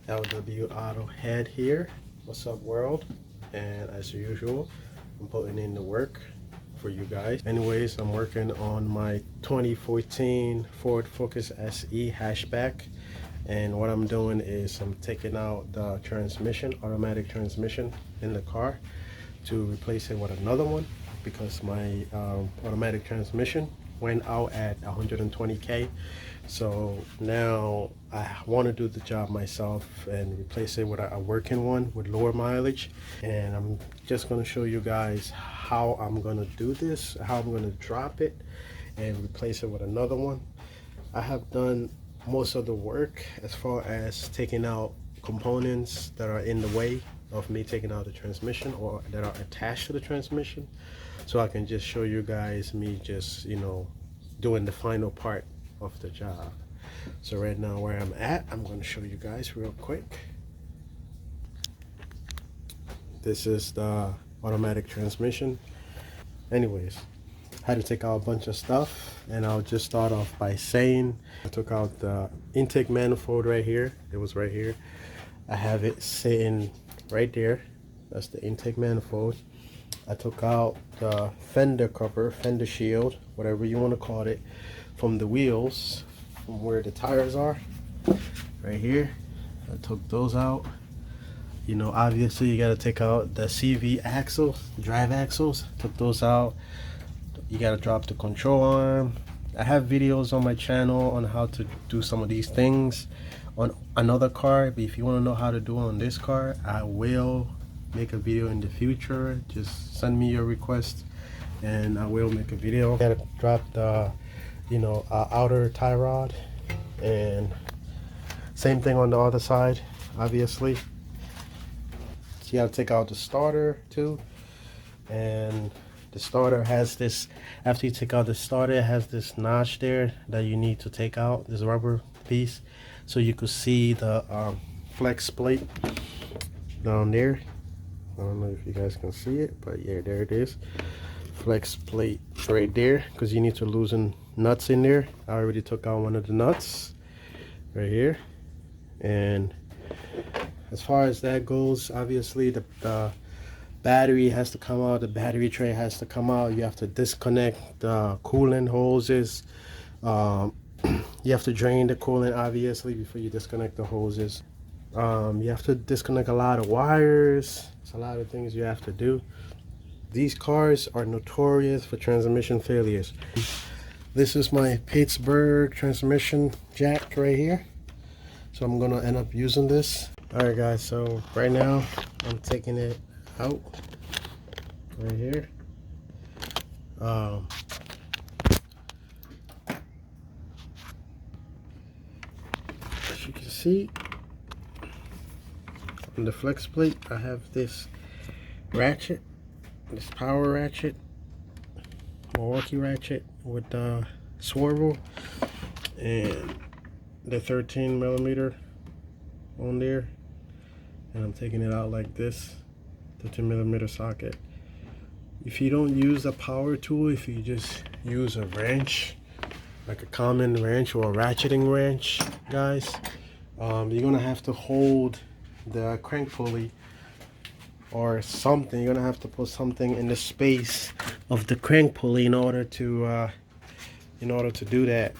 LW Auto Head here. What's up, world? And as usual, I'm putting in the work for you guys. Anyways, I'm working on my 2014 Ford Focus SE hatchback, and what I'm doing is I'm taking out the transmission, automatic transmission in the car, to replace it with another one because my automatic transmission went out at 120k. So now I want to do the job myself and replace it with a working one with lower mileage. And I'm just going to show you guys how I'm going to do this, how I'm going to drop it and replace it with another one. I have done most of the work as far as taking out components that are in the way of me taking out the transmission or that are attached to the transmission, so I can just show you guys me just, you know, doing the final part of the job. So right now where I'm at, I'm going to show you guys real quick. This is the automatic transmission. Anyways, I had to take out a bunch of stuff, and I'll just start off by saying I took out the intake manifold right here. It was right here. I have it sitting right there. That's the intake manifold. I took out the fender cover, fender shield, whatever you want to call it, from the wheels, from where the tires are, right here. I took those out. You know, obviously you got to take out the CV axle, drive axles. Took those out. You got to drop the control arm. I have videos on my channel on how to do some of these things on another car, but if you want to know how to do it on this car, I will make a video in the future. Just send me your request and I will make a video. Gotta drop the, you know, outer tie rod, and same thing on the other side, obviously. So you gotta take out the starter too, and the starter has this, after you take out the starter, it has this notch there that you need to take out, this rubber piece, so you could see the flex plate down there. I don't know if you guys can see it, but yeah, there it is. Flex plate right there, because you need to loosen nuts in there. I already took out one of the nuts right here. And as far as that goes, obviously the battery has to come out, the battery tray has to come out. You have to disconnect the coolant hoses. You have to drain the coolant, obviously, before you disconnect the hoses. You have to disconnect a lot of wires. It's a lot of things you have to do. These cars are notorious for transmission failures. This is my Pittsburgh transmission jack right here, so I'm gonna end up using this. All right guys, so right now I'm taking it out right here. As you can see on the flex plate, I have this ratchet, this power ratchet, Milwaukee ratchet with the swivel, and the 13mm on there, and I'm taking it out like this, 13mm socket. If you don't use a power tool, if you just use a wrench, like a common wrench or a ratcheting wrench, guys, you're gonna have to hold the crank pulley or something. You're gonna have to put something in the space of the crank pulley in order to do that.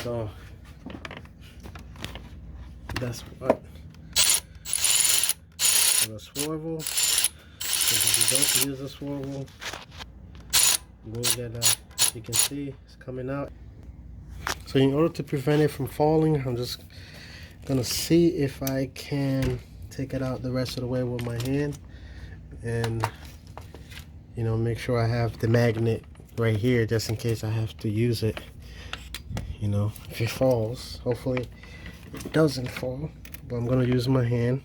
So that's what the swivel. If you don't use a swivel, you will get as you can see, it's coming out. So in order to prevent it from falling, I'm just gonna see if I can take it out the rest of the way with my hand, and you know, make sure I have the magnet right here just in case I have to use it, you know, if it falls. Hopefully it doesn't fall, but I'm gonna use my hand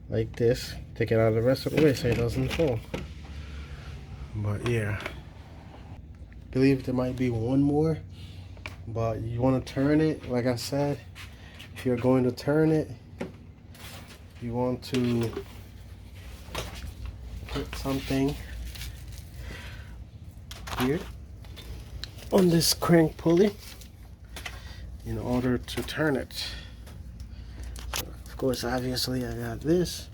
like this, take it out the rest of the way so it doesn't fall. But yeah, I believe there might be one more, but you want to turn it, like I said, if you're going to turn it, you want to put something here on this crank pulley in order to turn it. course, obviously, I got this.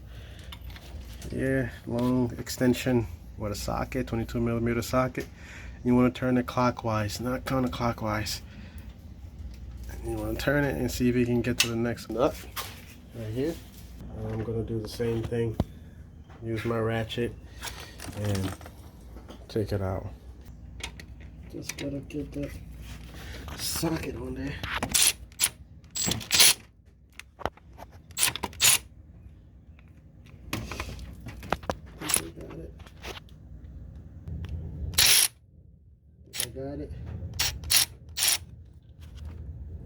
Yeah, long extension with a socket, 22mm socket. You want to turn it clockwise, not counterclockwise. And you want to turn it and see if you can get to the next nut right here. I'm going to do the same thing. Use my ratchet and take it out. Just gotta get that socket on there. I got it.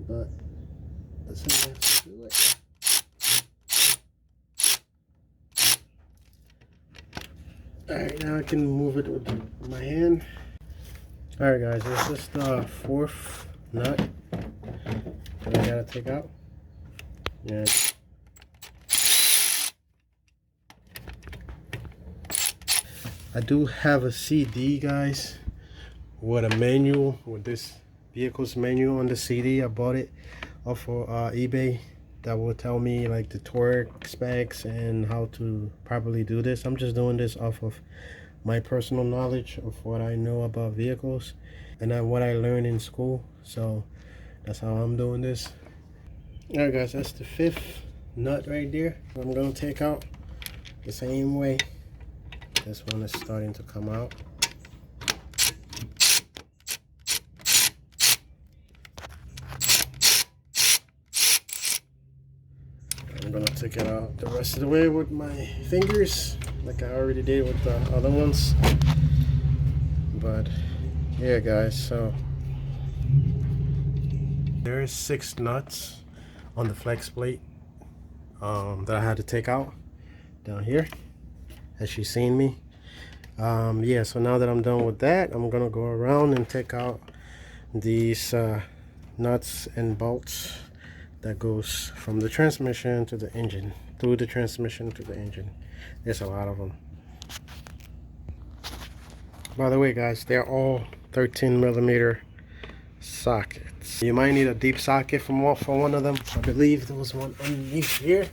But let's see if I can do it. Alright, now I can move it with my hand. Alright guys, this is the fourth nut that I gotta take out. Yeah. I do have a CD, guys, with a manual, with this vehicle's manual on the CD. I bought it off of eBay. That will tell me like the torque specs and how to properly do this. I'm just doing this off of my personal knowledge of what I know about vehicles and what I learned in school. So that's how I'm doing this. Alright guys, that's the fifth nut right there. I'm gonna take out the same way. This one is starting to come out. I'm gonna take it out the rest of the way with my fingers, like I already did with the other ones. But yeah guys, so there's 6 nuts on the flex plate that I had to take out down here, as you seen me. Yeah, so now that I'm done with that, I'm gonna go around and take out these nuts and bolts that goes from the transmission to the engine, through the transmission to the engine. There's a lot of them. By the way guys, they're all 13mm sockets. You might need a deep socket for one of them. I believe there was one underneath here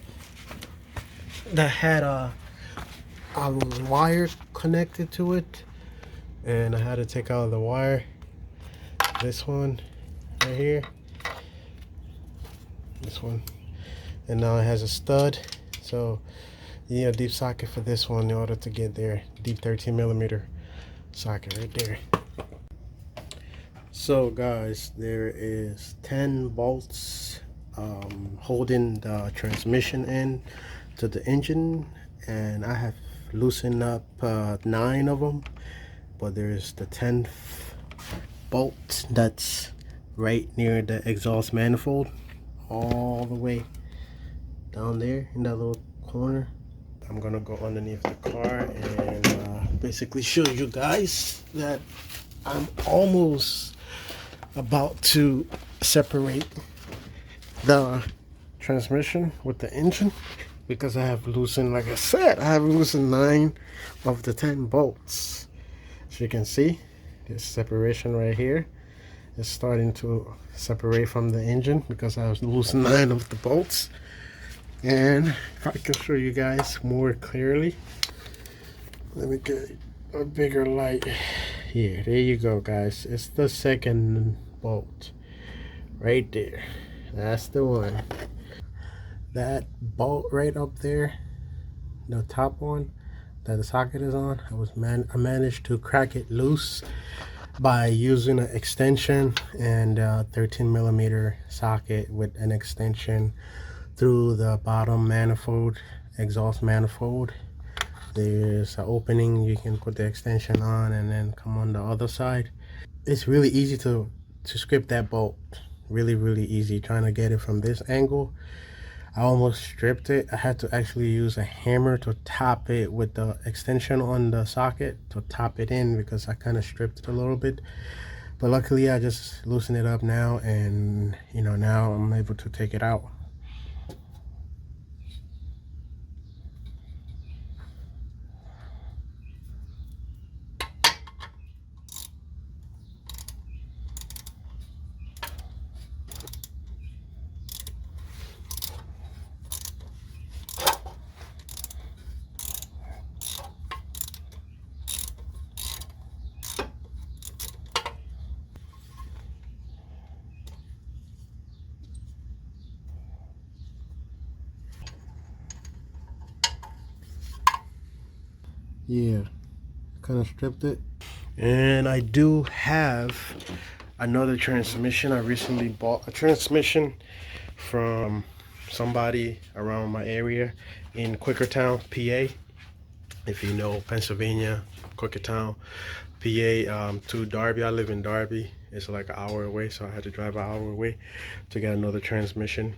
that had a wire connected to it, and I had to take out the wire. This one right here, this one, and now it has a stud, so you need a deep socket for this one in order to get there. Deep 13mm socket right there. So guys, there is 10 bolts holding the transmission in to the engine, and I have loosened up 9 of them, but there's the 10th bolt that's right near the exhaust manifold, all the way down there in that little corner. I'm gonna go underneath the car and basically show you guys that I'm almost about to separate the transmission with the engine, because I have loosened, like I said, I have loosened 9 of the 10 bolts. As you can see, this separation right here is starting to separate from the engine because I have loosened 9 of the bolts. And if I can show you guys more clearly, let me get a bigger light here. There you go guys, it's the second bolt right there. That's the one. That bolt right up there, the top one that the socket is on, I managed to crack it loose by using an extension and a 13mm socket with an extension through the bottom manifold, exhaust manifold. There's an opening you can put the extension on and then come on the other side. It's really easy to script that bolt. Really easy. Trying to get it from this angle, I almost stripped it. I had to actually use a hammer to top it with the extension on the socket to top it in, because I kind of stripped it a little bit. But luckily I just loosened it up now, and you know, now I'm able to take it out. yeah, kind of stripped it. And I do have another transmission. I recently bought a transmission from somebody around my area in Quakertown, PA. If you know Pennsylvania, Quakertown, PA, to Darby. I live in Darby. It's like an hour away, so I had to drive an hour away to get another transmission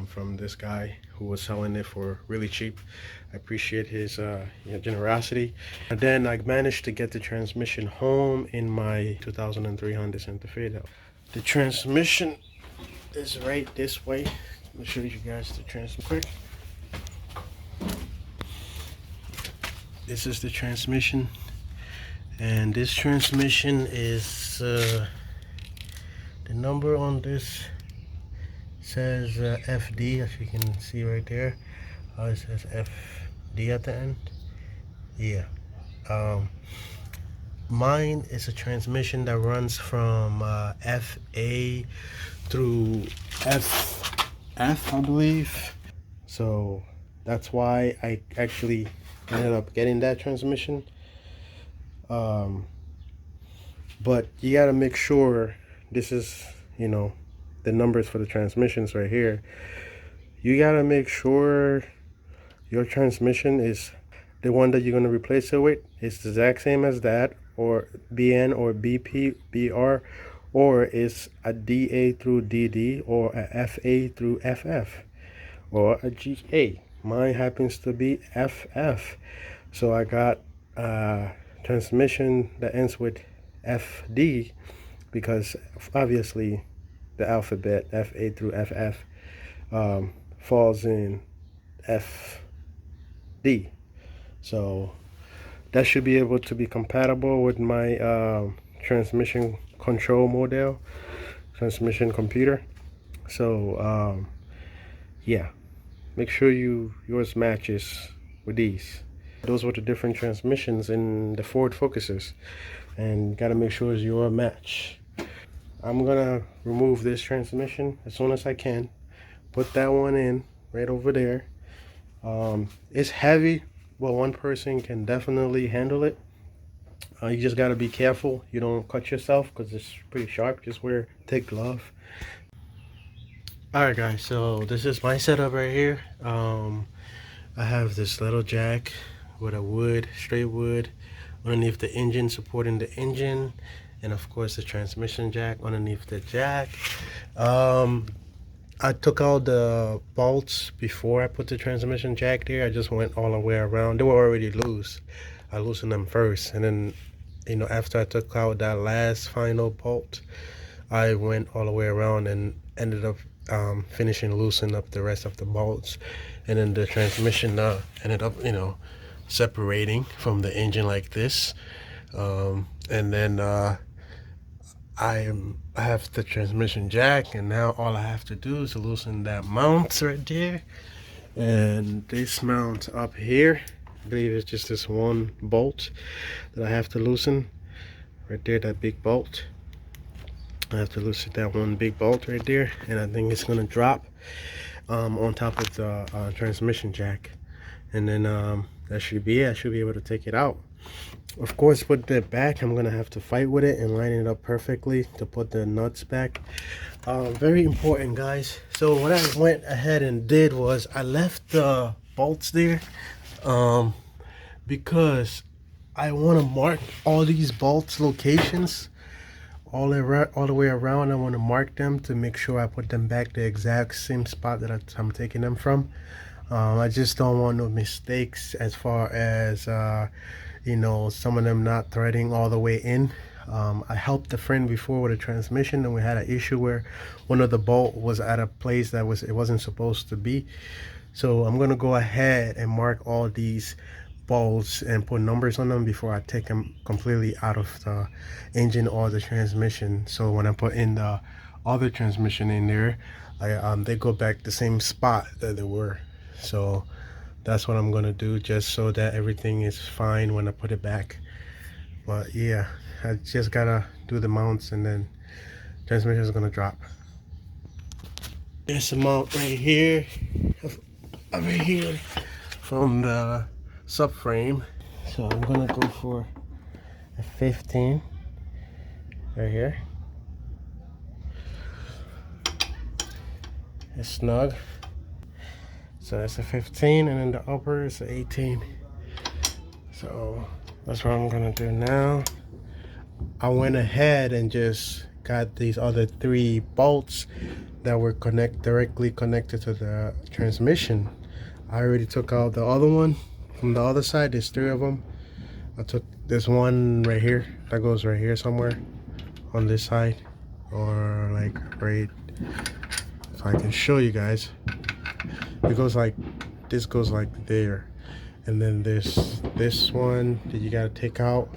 from this guy who was selling it for really cheap. I appreciate his generosity. And then I managed to get the transmission home in my 2003 Honda Santa Fe. The transmission is right this way. Let me show you guys the transmission quick. This is the transmission, and this transmission is the number on this says FD, as you can see right there. It says FD at the end. Yeah. Mine is a transmission that runs from FA through FF, I believe. So that's why I actually ended up getting that transmission. But you gotta make sure, this is, you know, the numbers for the transmissions right here. You gotta make sure your transmission is the one that you're gonna replace it with is the exact same as that, or BN or BP, BR, or is a DA through DD, or a FA through FF, or a GA. Mine happens to be FF. So I got a transmission that ends with FD because obviously the alphabet FA through FF falls in FD. So that should be able to be compatible with my transmission control model, transmission computer. So yeah, make sure yours matches with these. Those were the different transmissions in the Ford Focuses, and gotta make sure it's your match. I'm gonna remove this transmission as soon as I can. Put that one in right over there. It's heavy, but one person can definitely handle it. You just gotta be careful you don't cut yourself because it's pretty sharp. Just wear thick glove. Alright guys, so this is my setup right here. I have this little jack with a wood, straight wood, underneath the engine, supporting the engine, and of course the transmission jack underneath the jack. I took out the bolts before I put the transmission jack there. I just went all the way around. They were already loose. I loosened them first, and then, you know, after I took out that last final bolt, I went all the way around and ended up finishing loosening up the rest of the bolts. And then the transmission ended up, you know, separating from the engine like this. And then I have the transmission jack, and now all I have to do is loosen that mount right there, and this mount up here, I believe it's just this one bolt that I have to loosen right there, that big bolt. I have to loosen that one big bolt right there, and I think it's gonna drop on top of the transmission jack, and then that should be it. I should be able to take it out. Of course, with the back, I'm gonna have to fight with it and line it up perfectly to put the nuts back. Very important, guys. So what I went ahead and did was I left the bolts there because I want to mark all these bolts locations all the way around. I want to mark them to make sure I put them back the exact same spot that I'm taking them from. I just don't want no mistakes as far as you know, some of them not threading all the way in. I helped a friend before with a transmission, and we had an issue where one of the bolt was at a place that it wasn't supposed to be. So I'm gonna go ahead and mark all these bolts and put numbers on them before I take them completely out of the engine or the transmission. So when I put in the other transmission in there, they go back the same spot that they were. So that's what I'm gonna do, just so that everything is fine when I put it back. But yeah, I just gotta do the mounts, and then transmission is gonna drop. There's a mount right here, over here, from the subframe. So I'm gonna go for a 15 right here. It's snug. So that's a 15, and then the upper is a 18. So that's what I'm gonna do now. I went ahead and just got these other 3 bolts that were directly connected to the transmission. I already took out the other one from the other side. There's 3 of them. I took this one right here that goes right here somewhere on this side, or like right, if I can show you guys, it goes like this, goes like there, and then there's this one that you gotta take out,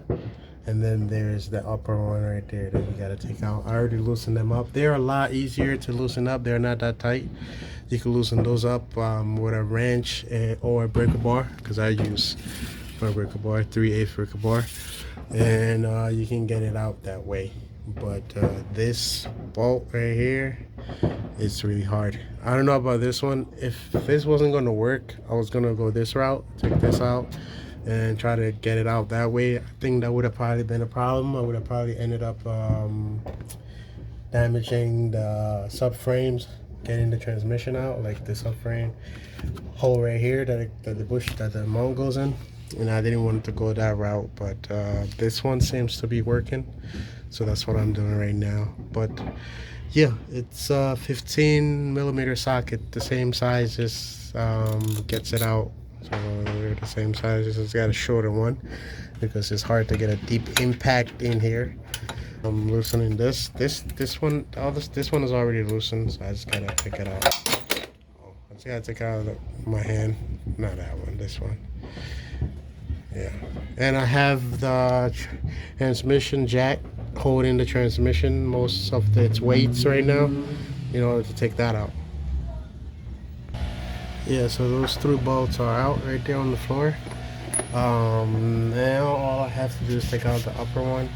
and then there's the upper one right there that you gotta take out. I already loosened them up. They're a lot easier to loosen up. They're not that tight. You can loosen those up with a wrench or a breaker bar, because I use my breaker bar, 3/8 breaker bar, and you can get it out that way. But this bolt right here, it's really hard. I don't know about this one. If this wasn't going to work, I was going to go this route, take this out and try to get it out that way. I think that would have probably been a problem. I would have probably ended up damaging the subframes, getting the transmission out, like the subframe hole right here that the bush that the mount goes in, and I didn't want to go that route. But this one seems to be working, so that's what I'm doing right now. But yeah, it's a 15 millimeter socket, the same size as gets it out. So they're the same size. It's got a shorter one because it's hard to get a deep impact in here. I'm loosening this one. This one is already loosened, so I just gotta take it out. I just gotta take it out of my hand. Not that one. This one. Yeah. And I have the transmission jack holding the transmission most of its weights right now in order to take that out. Yeah, so those 3 bolts are out right there on the floor. Now all I have to do is take out the upper one,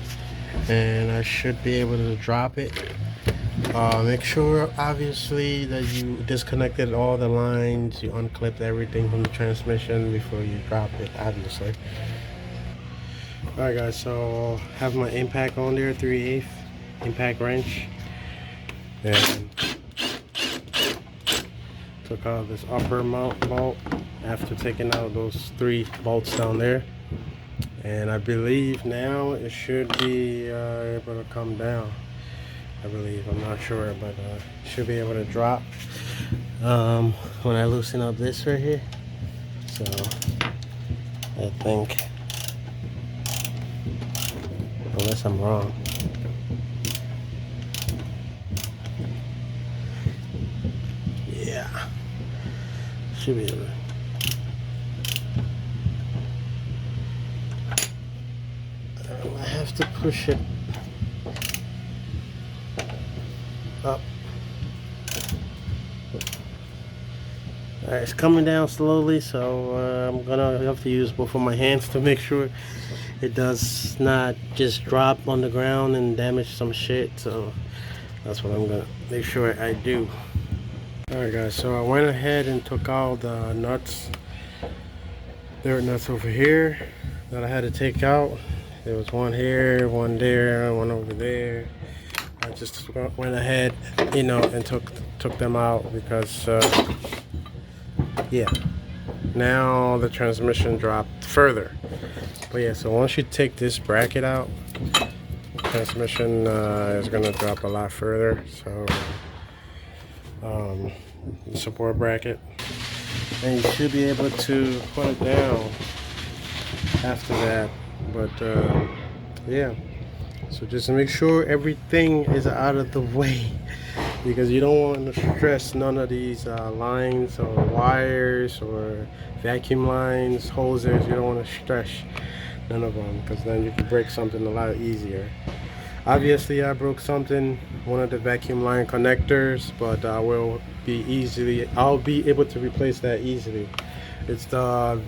and I should be able to drop it. Make sure obviously that you disconnected all the lines, you unclipped everything from the transmission before you drop it, obviously. Alright guys, so I have my impact on there, 3/8 impact wrench, and took out this upper mount bolt after taking out those 3 bolts down there, and I believe now it should be able to come down. I believe, I'm not sure, but should be able to drop when I loosen up this right here. So I think, unless I'm wrong, yeah, should be able to. I have to push it up. Alright, it's coming down slowly, so I'm gonna have to use both of my hands to make sure it does not just drop on the ground and damage some shit. So that's what I'm gonna make sure I do. Alright guys, so I went ahead and took all the nuts. There are nuts over here that I had to take out. There was one here, one there, one over there. I just went ahead, you know, and took them out because yeah, now the transmission dropped further. But yeah, so once you take this bracket out, the transmission is gonna drop a lot further. So support bracket, and you should be able to put it down after that. But yeah, so just make sure everything is out of the way, because you don't want to stress none of these lines or wires or vacuum lines, hoses. You don't want to stress none of them, because then you can break something a lot easier. Obviously I broke one of the vacuum line connectors, but I'll be able to replace that easily. It's the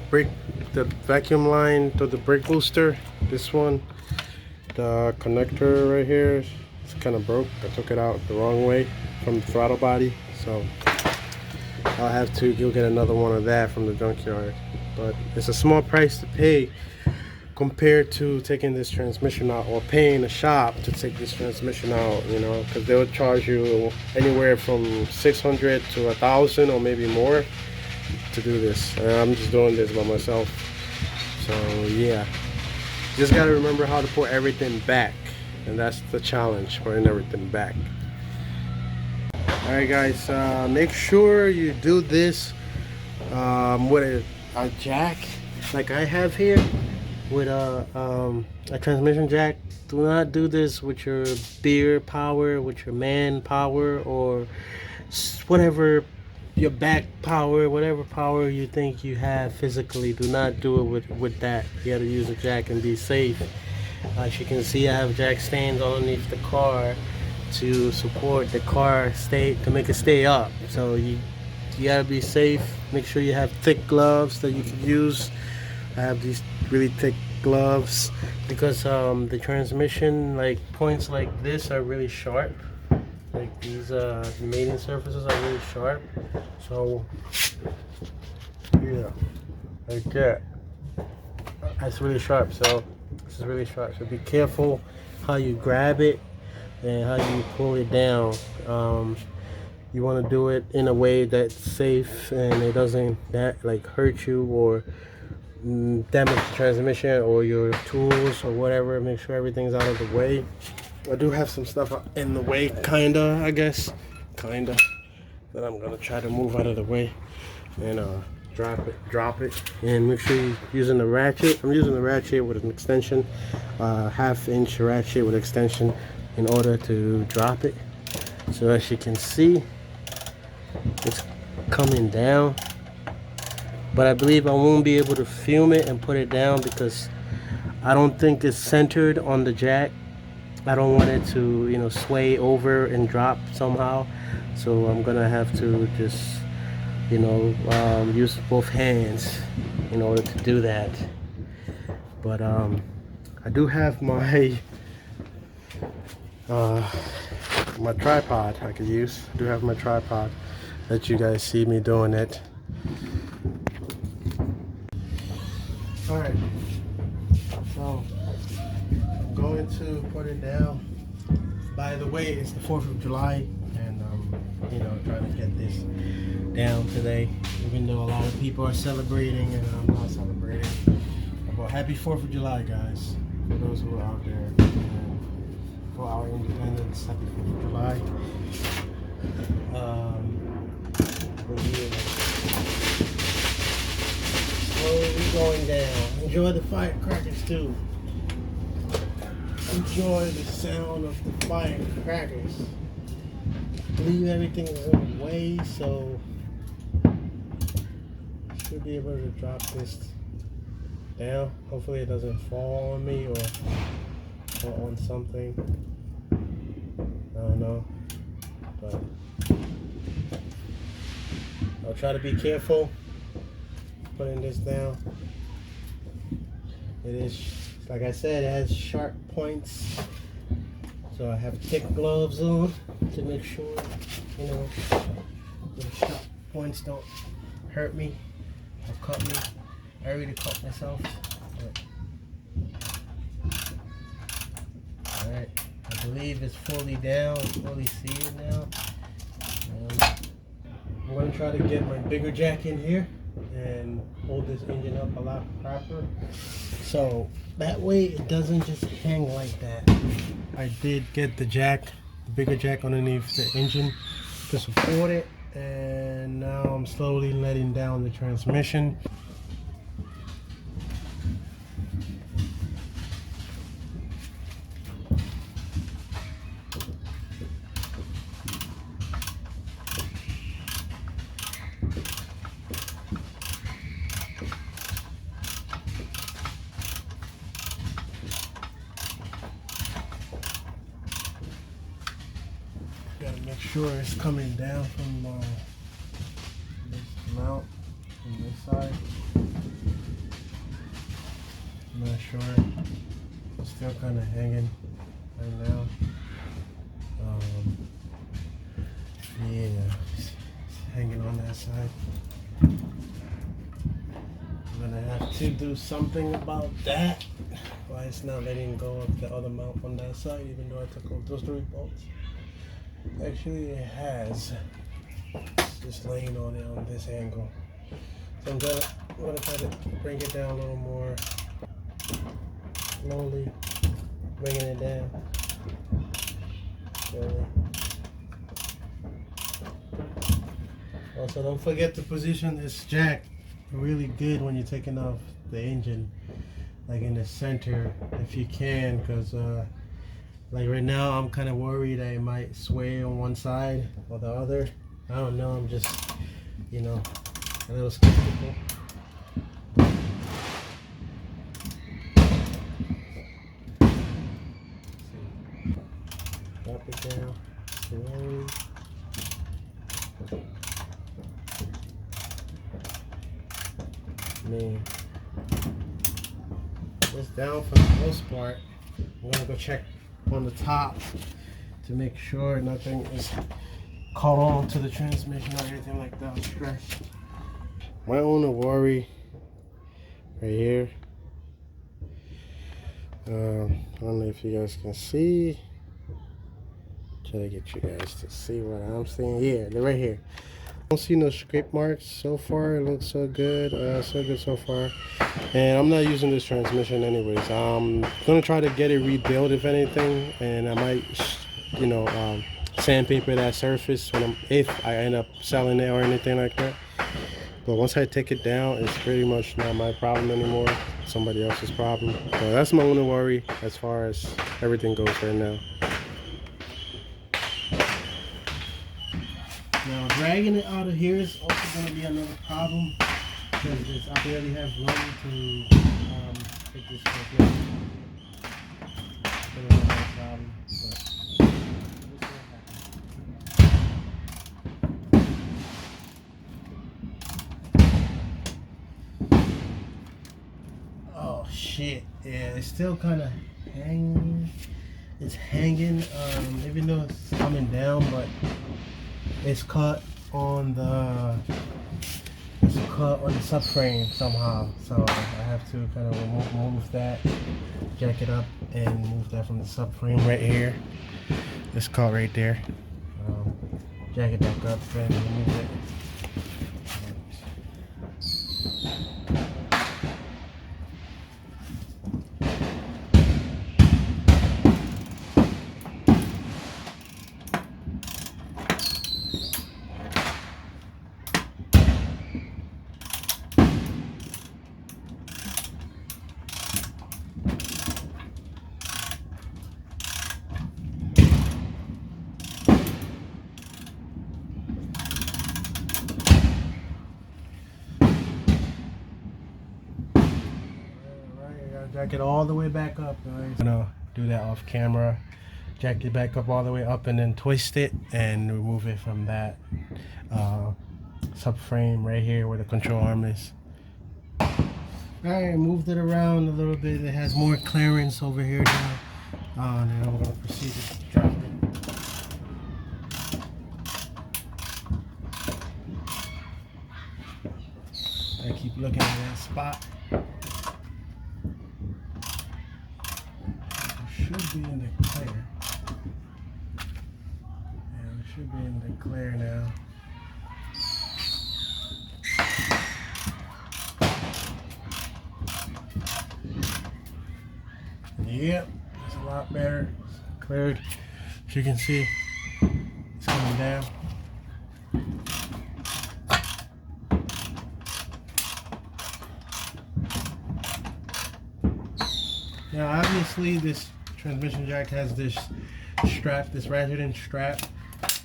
vacuum line to the brake booster. This one, the connector right here, it's kind of broke. I took it out the wrong way from the throttle body, so I'll have to go get another one of that from the junkyard. But it's a small price to pay compared to taking this transmission out or paying a shop to take this transmission out, you know, because they'll charge you anywhere from 600 to 1,000 or maybe more to do this. And I'm just doing this by myself. So yeah, just gotta remember how to put everything back, and that's the challenge, putting everything back. All right, guys, make sure you do this with a jack like I have here, with a transmission jack. Do not do this with your beer power, with your man power, or whatever, your back power, whatever power you think you have physically. Do not do it with that. You got to use a jack and be safe. As you can see, I have jack stands underneath the car to support the car, to make it stay up. So you gotta be safe. Make sure you have thick gloves that you can use. I have these really thick gloves because the transmission, like points like this, are really sharp. Like these mating surfaces are really sharp. So yeah, like that. That's really sharp. So this is really sharp. So be careful how you grab it and how you pull it down. You want to do it in a way that's safe and it doesn't hurt you or damage the transmission or your tools or whatever. Make sure everything's out of the way. I do have some stuff in the way, kinda, I guess, kinda, that I'm gonna try to move out of the way and drop it, and make sure you're using the ratchet. I'm using the ratchet with an extension, 1/2 inch ratchet with extension, in order to drop it. So as you can see, it's coming down, but I believe I won't be able to film it and put it down because I don't think it's centered on the jack. I don't want it to, you know, sway over and drop somehow. So I'm gonna have to just, you know, use both hands in order to do that. But I do have my my tripod I could use. I do have my tripod. Let you guys see me doing it. All right. So I'm going to put it down. By the way, it's the 4th of July, and you know, trying to get this down today, even though a lot of people are celebrating and I'm not celebrating. Well, happy 4th of July, guys, for those who are out there. For our independence, happy 4th of July. We're here, slowly going down. Enjoy the firecrackers too. Enjoy the sound of the firecrackers. Leave everything in the way, so I should be able to drop this down. Hopefully it doesn't fall on me or on something. I don't know, but I'll try to be careful putting this down. It is, like I said, it has sharp points, so I have thick gloves on to make sure, you know, the sharp points don't hurt me or cut me. I already cut myself. Alright, I believe it's fully down, it's fully seated now. I'm going to try to get my bigger jack in here and hold this engine up a lot proper, so that way it doesn't just hang like that. I did get the jack, the bigger jack underneath the engine to support it, and now I'm slowly letting down the transmission. Gotta make sure it's coming down from this mount from this side. I'm not sure. It's still kind of hanging right now. Yeah, it's hanging on that side. I'm gonna have to do something about that. Why it's not letting go of the other mount on that side, even though I took off those 3 bolts. Actually, it has. It's just laying on it on this angle. So I'm gonna try to bring it down a little more slowly, bringing it down slowly. Also, don't forget to position this jack really good when you're taking off the engine, like in the center if you can, because like right now I'm kind of worried that it might sway on one side or the other. I don't know, I'm just, you know, a little skeptical. Drop it down slowly. Man, it's down for the most part. I'm gonna go check on the top to make sure nothing is caught on to the transmission or anything like that. Stress. My only worry right here. I don't know if you guys can see. Try to get you guys to see what I'm seeing. Yeah, they're right here. I don't see no scrape marks so far. It looks so good. So good so far. And I'm not using this transmission anyways. I'm gonna try to get it rebuilt if anything, and I might, you know, sandpaper that surface if I end up selling it or anything like that. But once I take it down, it's pretty much not my problem anymore. It's somebody else's problem. So that's my only worry as far as everything goes right now. Now dragging it out of here is also going to be another problem, because I barely have room to take this stuff in. It's going to be another problem, but oh shit, yeah, it's still kind of hanging. It's hanging, even though it's coming down, but it's caught on the subframe somehow. So I have to kind of remove that, jack it up, and move that from the subframe right here. It's caught right there. Jack it back up and remove it. Jack it all the way back up, guys. I'm gonna do that off camera. Jack it back up all the way up and then twist it and remove it from that subframe right here where the control arm is. Alright, moved it around a little bit. It has more clearance over here now. And then I'm gonna proceed to drop it. I keep looking at that spot. Should be in the clear. Yeah, we should be in the clear now. Yep, it's a lot better. It's cleared. As you can see, it's coming down. Now, obviously, this transmission jack has this strap, this ratcheting strap.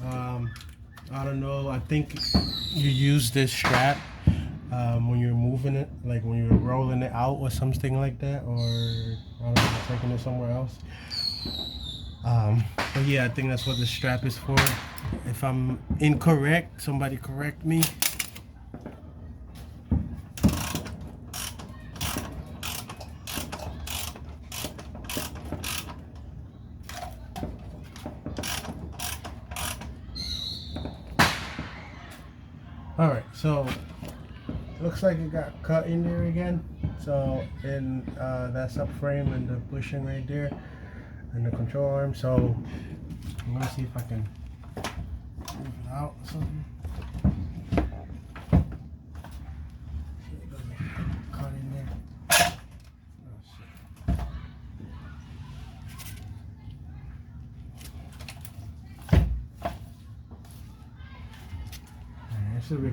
I don't know, I think you use this strap when you're moving it, like when you're rolling it out or something like that, or I don't know, taking it somewhere else. But yeah, I think that's what the strap is for. If I'm incorrect, somebody correct me. Alright, so looks like it got cut in there again. So in that subframe and the bushing right there and the control arm. So I'm gonna see if I can move it out or something. Cut in there. Oh, shit. That should be.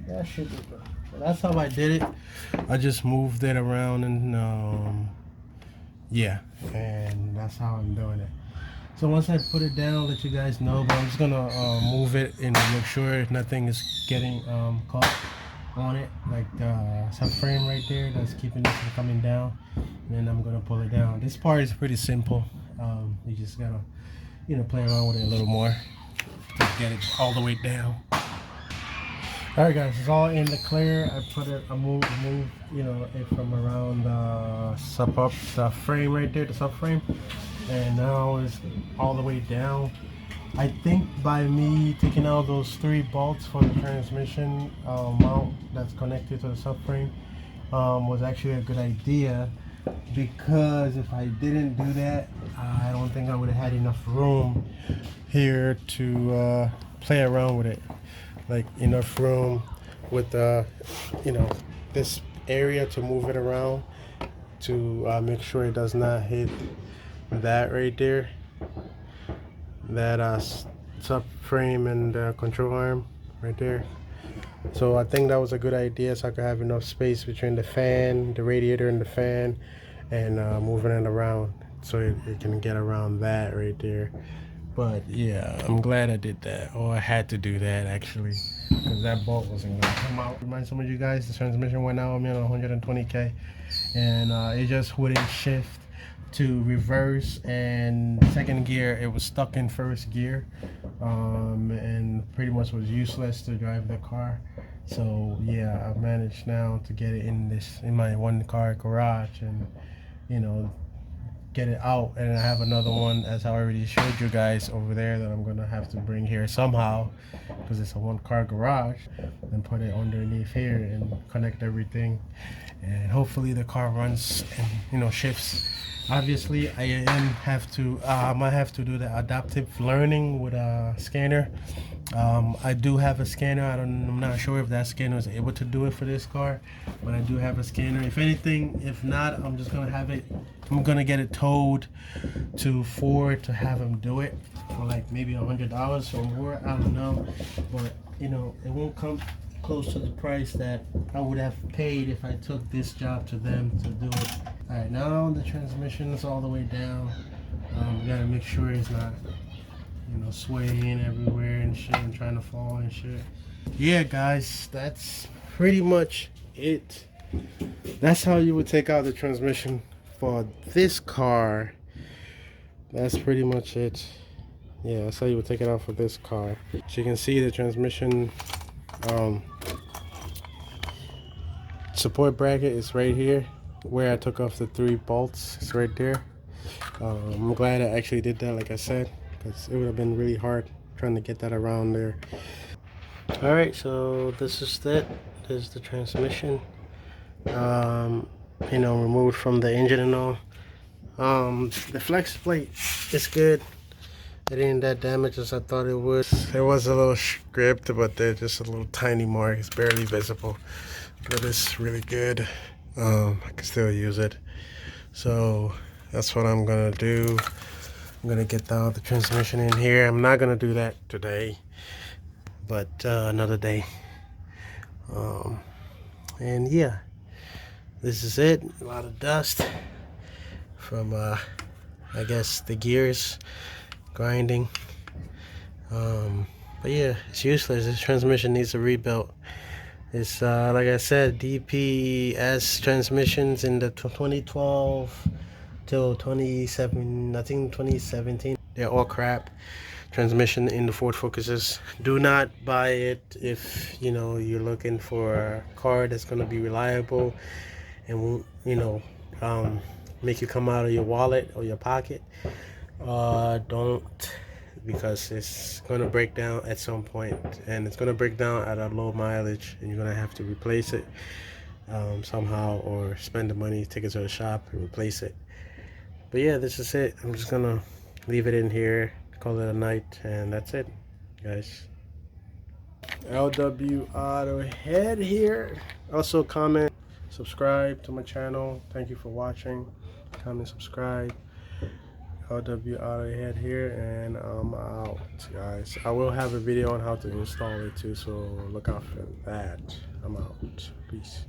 That should be good. So that's how I did it. I just moved it around and yeah, and that's how I'm doing it. So once I put it down, I'll let you guys know. But I'm just gonna move it and make sure nothing is getting caught on it, like the subframe right there that's keeping it from coming down. And then I'm gonna pull it down. This part is pretty simple. You just gotta, play around with it a little more to get it all the way down. All right, guys, it's all in the clear. I moved, it from around the frame right there, the subframe, and now it's all the way down. I think by me taking out those 3 bolts from the transmission mount that's connected to the subframe was actually a good idea, because if I didn't do that, I don't think I would have had enough room here to play around with it. Like enough room with this area to move it around to make sure it does not hit that right there, that subframe and control arm right there. So I think that was a good idea, so I could have enough space between the fan, the radiator and the fan, and moving it around so it can get around that right there. But yeah, I'm glad I did that, or I had to do that actually, because that bolt wasn't gonna come out. Remind some of you guys, the transmission went out on me on 120k, and it just wouldn't shift to reverse and second gear. It was stuck in first gear, and pretty much was useless to drive the car. So yeah, I've managed now to get it in my 1-car garage, and get it out. And I have another one, as I already showed you guys over there, that I'm gonna have to bring here somehow, because it's a 1-car garage, and put it underneath here and connect everything, and hopefully the car runs and shifts. Obviously I have to might have to do the adaptive learning with a scanner. I do have a scanner. I'm not sure if that scanner is able to do it for this car, but I do have a scanner. If anything, if not, I'm gonna get it towed to Ford to have them do it for like maybe $100 or more. I don't know, but it won't come close to the price that I would have paid if I took this job to them to do it. All right, now the transmission is all the way down. You gotta make sure it's not swaying everywhere and shit and trying to fall and shit. Yeah, guys, that's pretty much it. That's how you would take out the transmission for this car. That's pretty much it. Yeah, that's how you would take it out for this car. So you can see the transmission support bracket is right here where I took off the 3 bolts. It's right there. I'm glad I actually did that, like I said, because it would have been really hard trying to get that around there. All right, so this is it. This is the transmission, removed from the engine and all. The flex plate is good. It ain't that damaged as I thought it would. There was a little script, but there's just a little tiny mark. It's barely visible, but it's really good. I can still use it. So that's what I'm gonna do. I'm gonna get the transmission in here. I'm not gonna do that today, but another day. And yeah, this is it. A lot of dust from I guess the gears grinding. But yeah, it's useless. This transmission needs a rebuild. It's like I said, DPS transmissions in the 2012 till 27, I think 2017. They're all crap. Transmission in the Ford Focuses. Do not buy it if you're looking for a car that's gonna be reliable and won't make you come out of your wallet or your pocket. Don't because it's going to break down at some point, and it's going to break down at a low mileage, and you're going to have to replace it somehow, or spend the money, take it to the shop and replace it. But yeah, this is it. I'm just gonna leave it in here, call it a night, and that's it, guys. LW Auto Head here. Also comment, subscribe to my channel. Thank you for watching. Comment, subscribe. LW Auto Head here, and I'm out, guys. I will have a video on how to install it too, so look out for that. I'm out. Peace.